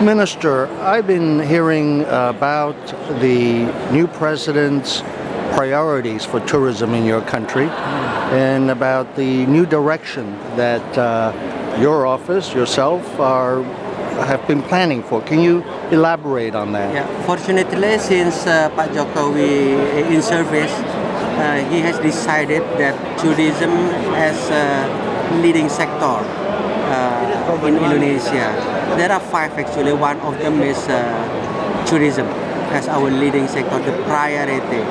Minister, I've been hearing about the new president's priorities for tourism in your country and about the new direction that your office, yourself, have been planning for. Can you elaborate on that? Yeah, fortunately, since Pak Jokowi in service, he has decided that tourism as a leading sector in Indonesia. There are five actually. One of them is tourism as our leading sector, the priority.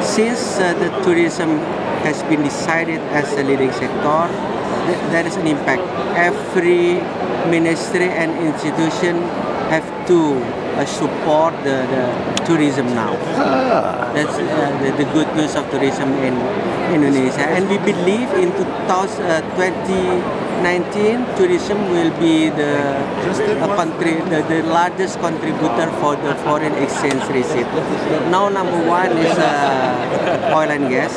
Since the tourism has been decided as a leading sector, there is an impact. Every ministry and institution have to support the tourism now. That's the good news of tourism in Indonesia. And we believe in 2019, tourism will be the largest contributor for the foreign exchange receipt. Now, number one is oil and gas.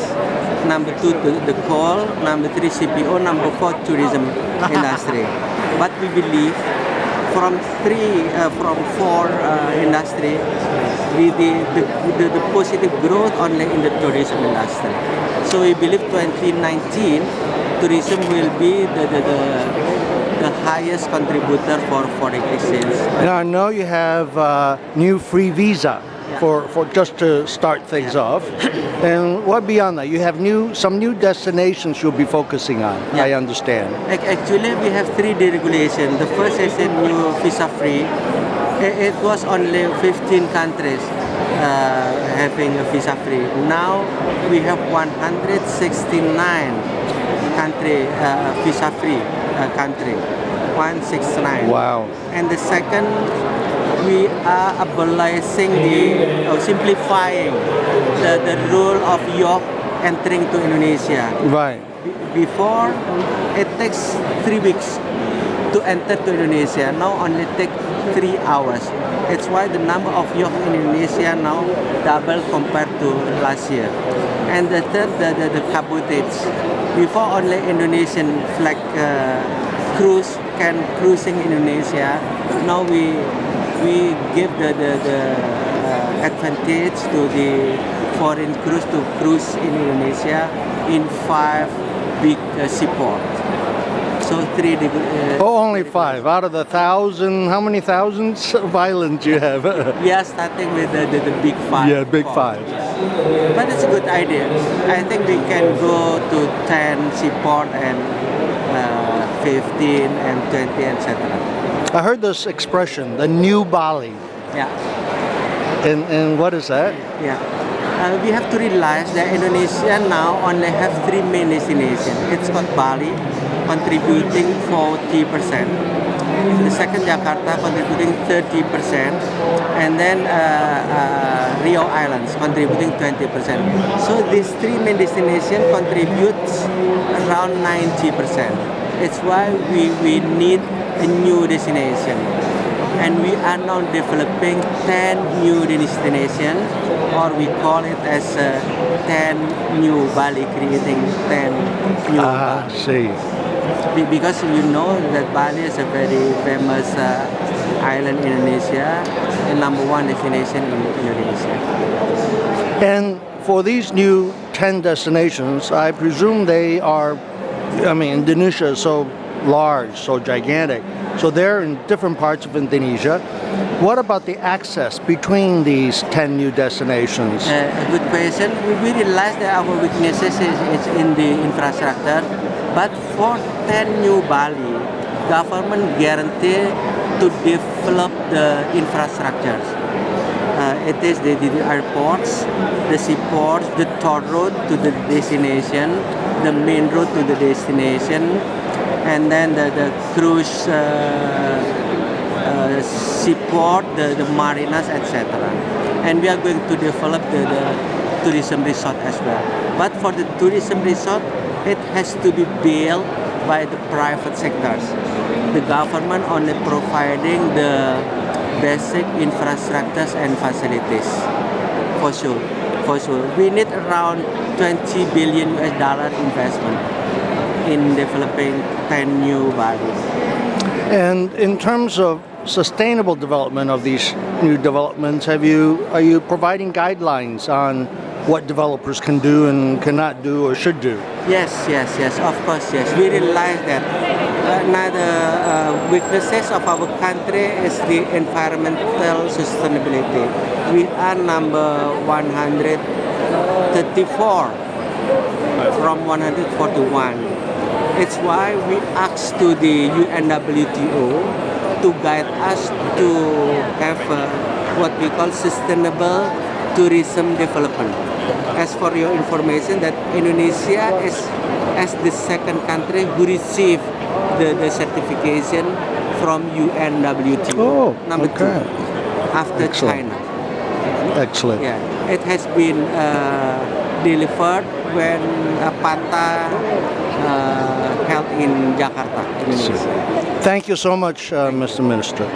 Number two, the coal. Number three, CPO. Number four, tourism industry. But we believe from four industry, the positive growth only in the tourism industry. So we believe 2019 tourism will be the highest contributor for foreign exchange. Now I know you have new free visa for just to start things off. And what beyond that? You have some new destinations you'll be focusing on, I understand. Actually, we have three deregulations. The first is a new visa-free. It was only 15 countries having a visa-free. Now we have 169 country visa-free country. 169. Wow. And the second, we are abolishing simplifying the rule of yacht entering to Indonesia. Right. Before, it takes 3 weeks to enter to Indonesia. Now only take 3 hours. It's why the number of yachts in Indonesia now double compared to last year. And the third, the cabotage. Before only Indonesian flag cruise can cruising in Indonesia. Now we give the advantage to the foreign cruise to cruise in Indonesia in 5 big seaports. So only 5 out of the 1,000. How many thousands of islands you have? We are starting with the big 5. Yeah, big 5. But it's a good idea. I think we can go to 10 seaport and 15 and 20, etc. I heard this expression, the new Bali. Yeah. And what is that? Yeah. We have to realize that Indonesia now only have 3 main destinations. It's called Bali, contributing 40%. The second, Jakarta, contributing 30%. And then Rio Islands, contributing 20%. So these 3 main destinations contributes around 90%. It's why we need a new destination. And we are now developing 10 new destinations, or we call it as 10 new Bali, creating 10 new Bali. See. Because you know that Bali is a very famous island in Indonesia, and number 1 destination in Indonesia. And for these new 10 destinations, I presume they are, Indonesia is so large, so gigantic. So they're in different parts of Indonesia. What about the access between these 10 new destinations? A good question. We realize that our weaknesses is in the infrastructure, but for 10 new Bali, government guarantee to develop the infrastructures. It is the airports, the seaports, the toll road to the destination, the main road to the destination, and then the cruise seaport, the marinas, etc. And we are going to develop the tourism resort as well. But for the tourism resort, it has to be built by the private sectors. The government only providing the basic infrastructures and facilities. For sure. We need around $20 billion investment in developing 10 new Balis. And in terms of sustainable development of these new developments, are you providing guidelines on what developers can do and cannot do or should do? Yes, of course, yes. We realize that another weaknesses of our country is the environmental sustainability. We are number 134 from 141. It's why we asked to the UNWTO to guide us to have what we call sustainable tourism development. As for your information, that Indonesia is as the second country who received the certification from UNWTO. Oh, number okay. 2 after Excellent. China. Excellent. Yeah, it has been delivered when Panta held in Jakarta, Indonesia. Thank you so much, Mr. Minister.